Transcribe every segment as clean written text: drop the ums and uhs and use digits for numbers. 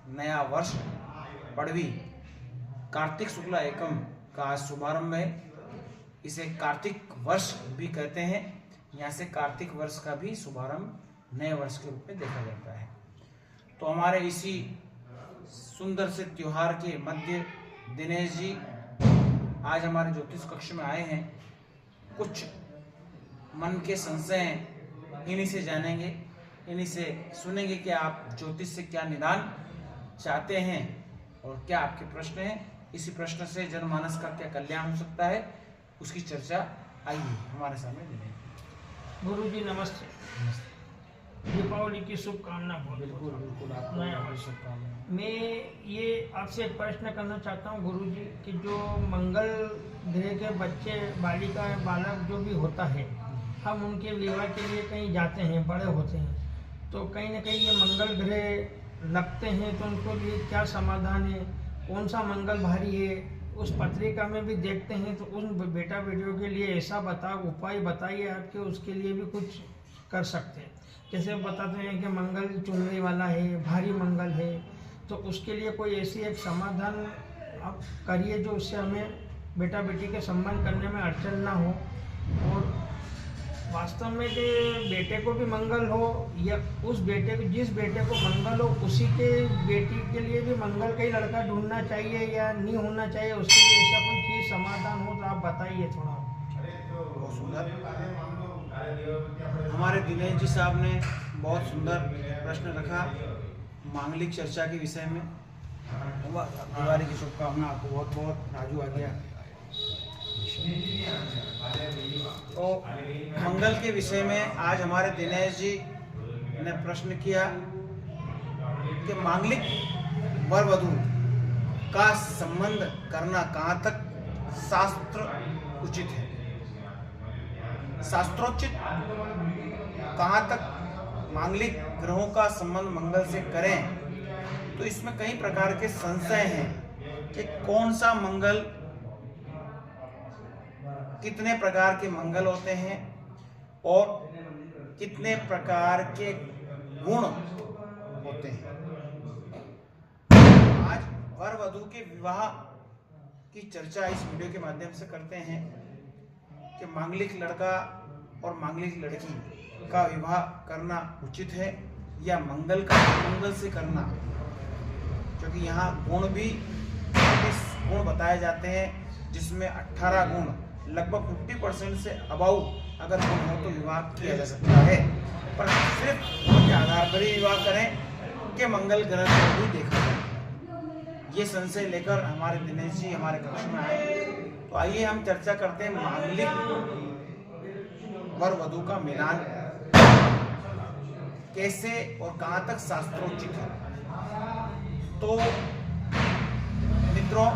नया वर्ष पड़वी कार्तिक शुक्ल एकम का आज शुभारंभ है। इसे कार्तिक वर्ष भी कहते हैं। यहाँ से कार्तिक वर्ष का भी शुभारंभ नए वर्ष के रूप में देखा जाता है। तो हमारे इसी सुंदर से त्योहार के मध्य दिनेश जी आज हमारे ज्योतिष कक्ष में आए हैं। कुछ मन के संशय इन्हीं से जानेंगे, इन्हीं से सुनेंगे कि आप ज्योतिष से क्या निदान चाहते हैं और क्या आपके प्रश्न हैं। इसी प्रश्न से जनमानस का क्या कल्याण हो सकता है, उसकी चर्चा आइए हमारे सामने दें। गुरु जी नमस्ते। दीपावली की शुभकामना। बिल्कुल बिल्कुल, आपको शुभकामनाएं। मैं ये आपसे एक प्रश्न करना चाहता हूँ गुरु जी कि जो मंगल ग्रह के बच्चे, बालिका, बालक जो भी होता है, हम उनके विवाह के लिए कहीं जाते हैं, बड़े होते हैं, तो कहीं ना कहीं ये मंगल ग्रह लगते हैं, तो उनको लिए क्या समाधान है, कौन सा मंगल भारी है, उस पत्रिका में भी देखते हैं। तो उन बेटा बेटियों के लिए ऐसा उपाय बताइए आपके, उसके लिए भी कुछ कर सकते हैं। जैसे बताते हैं कि मंगल चुनरी वाला है, भारी मंगल है, तो उसके लिए कोई ऐसी एक समाधान आप करिए जो उससे हमें बेटा बेटी के संबंध करने में अड़चन ना हो, और वास्तव में कि बेटे को भी मंगल हो या उस बेटे को, जिस बेटे को मंगल हो उसी के बेटी के लिए भी मंगल का ही लड़का ढूंढना चाहिए या नहीं होना चाहिए, उसके लिए ऐसा कोई चीज़ समाधान हो तो आप बताइए थोड़ा। बहुत सुंदर, हमारे दिनेश जी साहब ने बहुत सुंदर प्रश्न रखा मांगलिक चर्चा के विषय में। दिवाली की शुभकामना आपको बहुत बहुत। राजू आ गया। तो मंगल के विषय में आज हमारे दिनेश जी ने प्रश्न किया कि मांगलिक वर वधू का संबंध करना कहाँ तक शास्त्र उचित है, शास्त्रोचित कहाँ तक मांगलिक ग्रहों का संबंध मंगल से करें। तो इसमें कई प्रकार के संशय हैं कि कौन सा मंगल, कितने प्रकार के मंगल होते हैं और कितने प्रकार के गुण होते हैं। आज वर वधू के विवाह की चर्चा इस वीडियो के माध्यम से करते हैं कि मांगलिक लड़का और मांगलिक लड़की का विवाह करना उचित है या मंगल का मंगल से करना, क्योंकि यहाँ गुण भी 30 गुण बताए जाते हैं, जिसमें 18 गुण लगभग 50% से अबाउ अगर गुण हो तो विवाह किया जा सकता है। पर सिर्फ गुण के आधार पर ही विवाह करें कि मंगल ग्रह को भी देखा जाए, ये संशय लेकर हमारे दिनेश जी हमारे कक्ष में आए। तो आइए हम चर्चा करते हैं मांगलिक वर वधू का मिलान कैसे और कहाँ तक शास्त्रोचित है। तो मित्रों,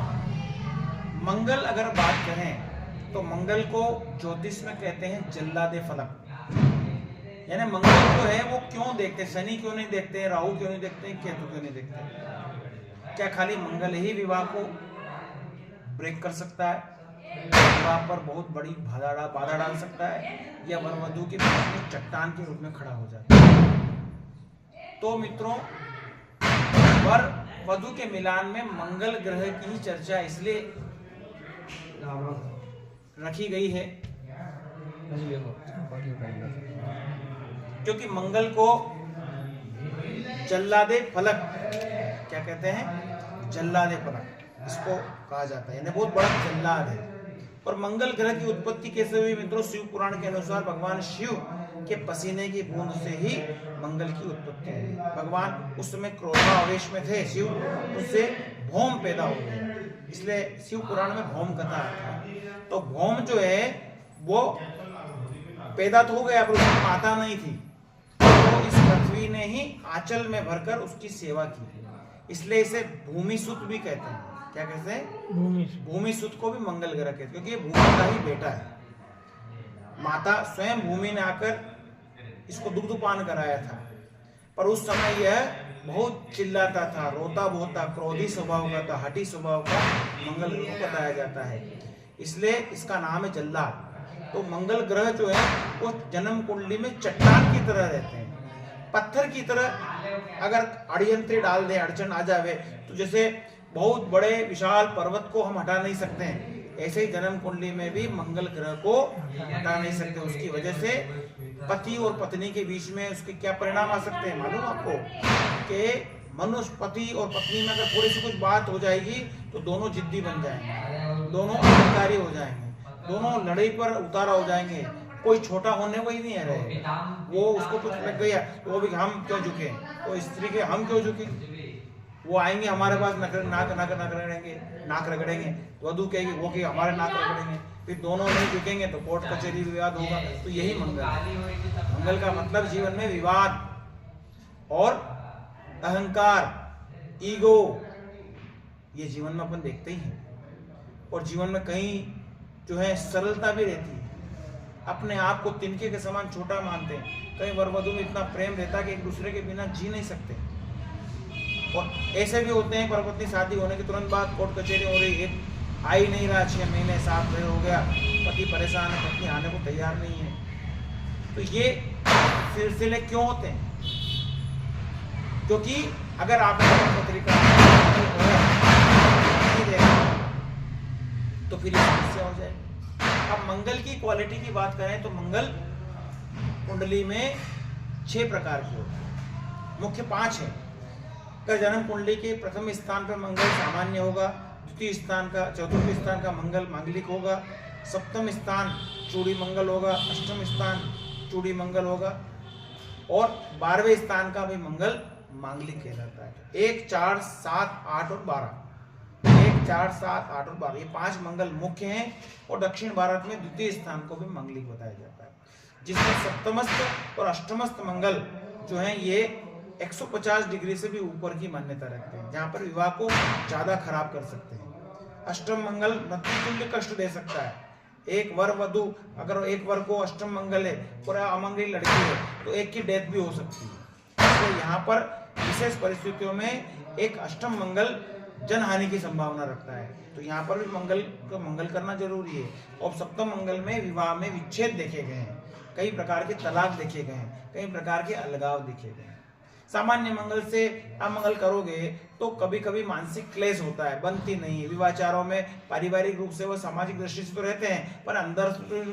मंगल अगर बात करें तो मंगल को ज्योतिष में कहते हैं जल्लादे फलक। यानी मंगल जो है वो क्यों देखते हैं, शनि क्यों नहीं देखते हैं, राहु क्यों नहीं देखते हैं, केतु क्यों नहीं देखते हैं। क्या खाली मंगल ही विवाह को ब्रेक कर सकता है, विवाह पर बहुत बड़ी बाधा डाल सकता है, या वर वधू के बीच में चट्टान के रूप में खड़ा हो जाता है। तो मित्रों, वर वधू के मिलान में मंगल ग्रह की ही चर्चा इसलिए रखी गई है क्योंकि मंगल को जल्लादे फलक क्या कहते हैं, जल्लादे फलक इसको कहा जाता है, यानी बहुत बड़ा जल्लाद है। और मंगल ग्रह की उत्पत्ति कैसे हुई मित्रों? शिव पुराण के अनुसार भगवान शिव के पसीने की बूंद से ही मंगल की उत्पत्ति हुई। भगवान उस समय क्रोधावेश में थे शिव, उससे भौम पैदा हो गए, इसलिए शिव पुराण में भौम कथा आता है। तो भौम जो है वो पैदा तो हो गया पर उसकी माता नहीं थी, तो इस पृथ्वी ने ही आंचल में भरकर उसकी सेवा की, इसलिए इसे भूमि सुत भी कहते हैं। क्या कहते हैं? भूमि सुत को भी मंगल ग्रह कहते हैं, क्योंकि ये भूमि का ही बेटा है। माता स्वयं भूमि ने आकर इसको दुग्धपान कराया था, पर उस समय यह बहुत चिल्लाता था, रोता बहुत था, क्रोधी स्वभाव का था, हठी स्वभाव का मंगल ग्रह को बताया जाता है, इसलिए इसका नाम है जल्लाद। तो मंगल ग्रह जो है वो जन्म कुंडली में चट्टान की तरह रहते हैं, पत्थर की तरह अगर अड़यंत्री डाल दे, अड़चन आ जावे, तो जैसे बहुत बड़े विशाल पर्वत को हम हटा नहीं सकते हैं, ऐसे ही जन्म कुंडली में भी मंगल ग्रह को हटा नहीं सकते। उसकी वजह से पति और पत्नी के बीच में उसके क्या परिणाम आ सकते हैं मालूम आपको, कि मनुष्य पति और पत्नी में अगर थोड़ी सी कुछ बात हो जाएगी तो दोनों जिद्दी बन जाएंगे, दोनों अहंकारी हो जाएंगे, दोनों लड़ाई पर उतारा हो जाएंगे, कोई छोटा होने को ही नहीं है रहे। वो उसको कुछ लग गया तो वो भी हम क्यों झुके, तो स्त्री के हम क्यों झुके, वो आएंगे हमारे पास नाक रगड़ेंगे, वधू कहेगी, वो कहेगी हमारे नाक रगड़ेंगे, फिर दोनों नहीं झुकेंगे तो कोर्ट कचहरी विवाद होगा। तो यही मंगल है। मंगल का मतलब जीवन में विवाद और अहंकार, ईगो, ये जीवन में अपन देखते ही हैं। और जीवन में कहीं जो है सरलता भी रहती है, अपने आप को तिनके के समान छोटा मानते हैं। कई वर वधू में इतना प्रेम रहता है कि एक दूसरे के बिना जी नहीं सकते। और ऐसे भी होते हैं पर पत्नी शादी होने के तुरंत बाद कोर्ट कचहरी हो रही है, आ ही नहीं रहा, 6 महीने 7 महीने हो गया, पति परेशान है, पत्नी आने को तैयार नहीं है। तो ये सिलसिले क्यों होते हैं? क्योंकि अगर आप पत्रिका तो फिर ये समस्या हो जाएगी। अब मंगल की क्वालिटी की बात करें तो मंगल कुंडली में 6 प्रकार के होते हैं, मुख्य 5 है। अगर जन्म कुंडली के प्रथम स्थान पर मंगल सामान्य होगा, द्वितीय स्थान का, चतुर्थ स्थान का मंगल मांगलिक होगा, सप्तम स्थान चूड़ी मंगल होगा, अष्टम स्थान चूड़ी मंगल होगा और 12वें स्थान का भी मंगल मांगलिक कहलाता है। 1, 4, 7, 8 और 12, 1, 4, 7, 8 और 12 ये 5 मंगल मुख्य हैं। और दक्षिण भारत में द्वितीय स्थान को भी मांगलिक बताया जाता है, जिसमें सप्तमस्थ और अष्टमस्थ मंगल जो हैं ये 150 डिग्री से भी ऊपर की मान्यता रखते हैं, जहां पर विवाह को ज्यादा खराब कर सकते हैं। अष्टम मंगल मृत्युतुल्य कष्ट दे सकता है। एक वर वधू, अगर एक वर को अष्टम मंगल है और अमंगली लड़की है तो एक की डेथ भी हो सकती है। इसलिए यहाँ पर विशेष परिस्थितियों में एक अष्टम मंगल जनहानि की संभावना रखता है, तो यहाँ पर भी मंगल करना जरूरी है। और सप्तम मंगल में विवाह में विच्छेद देखे गए हैं, कई प्रकार के तलाक देखे गए हैं, कई प्रकार के अलगाव देखे गए हैं। सामान्य मंगल से अमंगल करोगे तो कभी कभी मानसिक क्लेश होता है, बनती नहीं है। विवाचारों में पारिवारिक रूप से वो सामाजिक दृष्टि से तो रहते हैं पर अंदर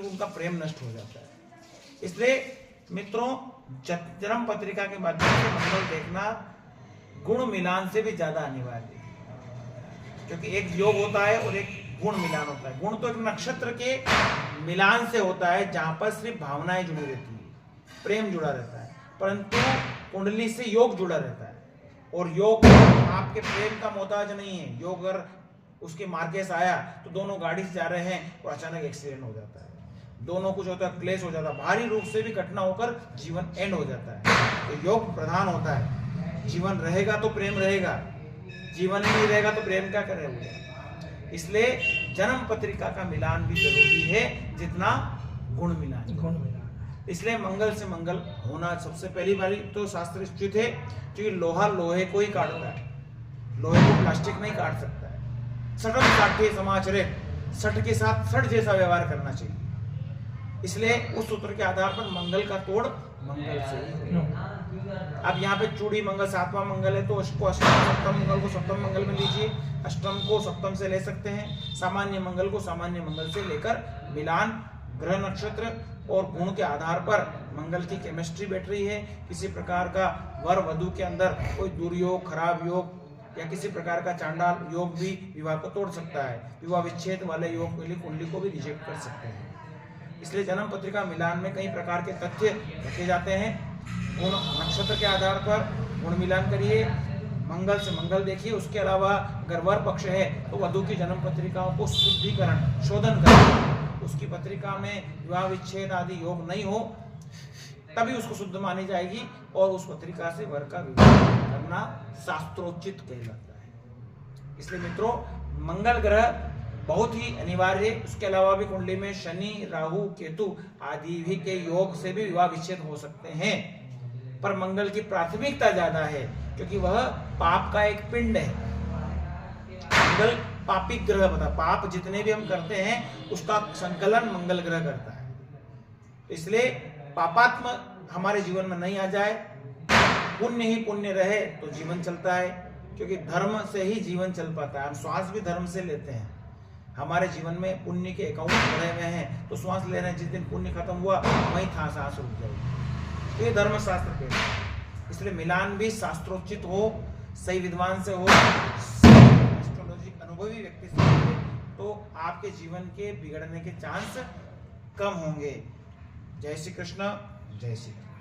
उनका प्रेम नष्ट हो जाता है। इसलिए मित्रों, जन्म पत्रिका के माध्यम से मंगल देखना गुण मिलान से भी ज्यादा अनिवार्य है, क्योंकि एक योग होता है और एक गुण मिलान होता है। गुण तो एक नक्षत्र के मिलान से होता है जहां पर सिर्फ भावनाएं जुड़ी रहती है, प्रेम जुड़ा रहता है, परंतु कुंडली से योग जुड़ा रहता है। और योग आपके प्रेम का मोहताज नहीं है। योग अगर उसके मार्गे से आया तो दोनों गाड़ी से जा रहे हैं और अचानक एक्सीडेंट हो जाता है, दोनों कुछ होता है, क्लेश हो जाता है, भारी रूप से भी घटना होकर जीवन एंड हो जाता है। तो योग प्रधान होता है। जीवन रहेगा तो प्रेम रहेगा, जीवन ही नहीं रहेगा तो प्रेम क्या करेगा। इसलिए जन्म पत्रिका का मिलान भी जरूरी है जितना गुण मिलान। इसलिए मंगल से मंगल होना सबसे पहली बारी तो शास्त्र स्थित है, क्योंकि लोहा लोहे को ही काटता है, लोहे को प्लास्टिक नहीं काट सकता है। सटम काटे समाचरे, सट के साथ सट जैसा व्यवहार करना चाहिए। इसलिए उस सूत्र के आधार पर मंगल का तोड़ मंगल से। अब यहाँ पे चूड़ी मंगल 7वां मंगल है तो उसको अष्टम सप्तम मंगल को सप्तम मंगल में लीजिए, अष्टम को सप्तम से ले सकते हैं, सामान्य मंगल को सामान्य मंगल से लेकर मिलान ग्रह नक्षत्र और गुण के आधार पर मंगल की केमिस्ट्री बैठ रही है। किसी प्रकार का वर वधू के अंदर कोई दुर्योग, खराब योग या किसी प्रकार का चांडाल योग भी विवाह को तोड़ सकता है। विवाह विच्छेद वाले योग के लिए कुंडली को भी रिजेक्ट कर सकते हैं। इसलिए जन्म पत्रिका मिलान में कई प्रकार के तथ्य रखे जाते हैं। गुण नक्षत्र के आधार पर गुण मिलान करिए, मंगल से मंगल देखिए। उसके अलावा अगर वर पक्ष है तो वधू की जन्म पत्रिकाओं को शुद्धिकरण, शोधन करिए। उसकी पत्रिका में विवाह विच्छेद आदि योग नहीं हो तभी उसको शुद्ध मानी जाएगी और उस पत्रिका से वर का विवाह करना शास्त्रोचित कहलाता है। इसलिए मित्रों, मंगल ग्रह बहुत ही अनिवार्य है। उसके अलावा भी कुंडली में शनि, राहु, केतु आदि भी के योग से भी विवाह विच्छेद हो सकते हैं, पर मंगल की प्राथमिकता ज्यादा है क्योंकि वह पाप का एक पिंड है। मंगल पापी ग्रह बता, पाप जितने भी हम करते हैं उसका संकलन मंगल ग्रह करता है। इसलिए पापात्म हमारे जीवन में नहीं आ जाए, पुण्य ही पुण्य रहे तो जीवन चलता है, क्योंकि धर्म से ही जीवन चल पाता है। हम श्वास भी धर्म से लेते हैं। हमारे जीवन में पुण्य के अकाउंट भरे हुए हैं, तो श्वास ले रहे हैं, जिस दिन पुण्य खत्म हुआ वहीं था सांस रुक जाएगी। तो ये धर्मशास्त्र कहते हैं। इसलिए मिलान भी शास्त्रोचित हो, सही विद्वान से हो, एस्ट्रोलॉजी अनुभवी व्यक्ति से हो, तो आपके जीवन के बिगड़ने के चांस कम होंगे। जय श्री कृष्ण, जय श्री कृष्ण।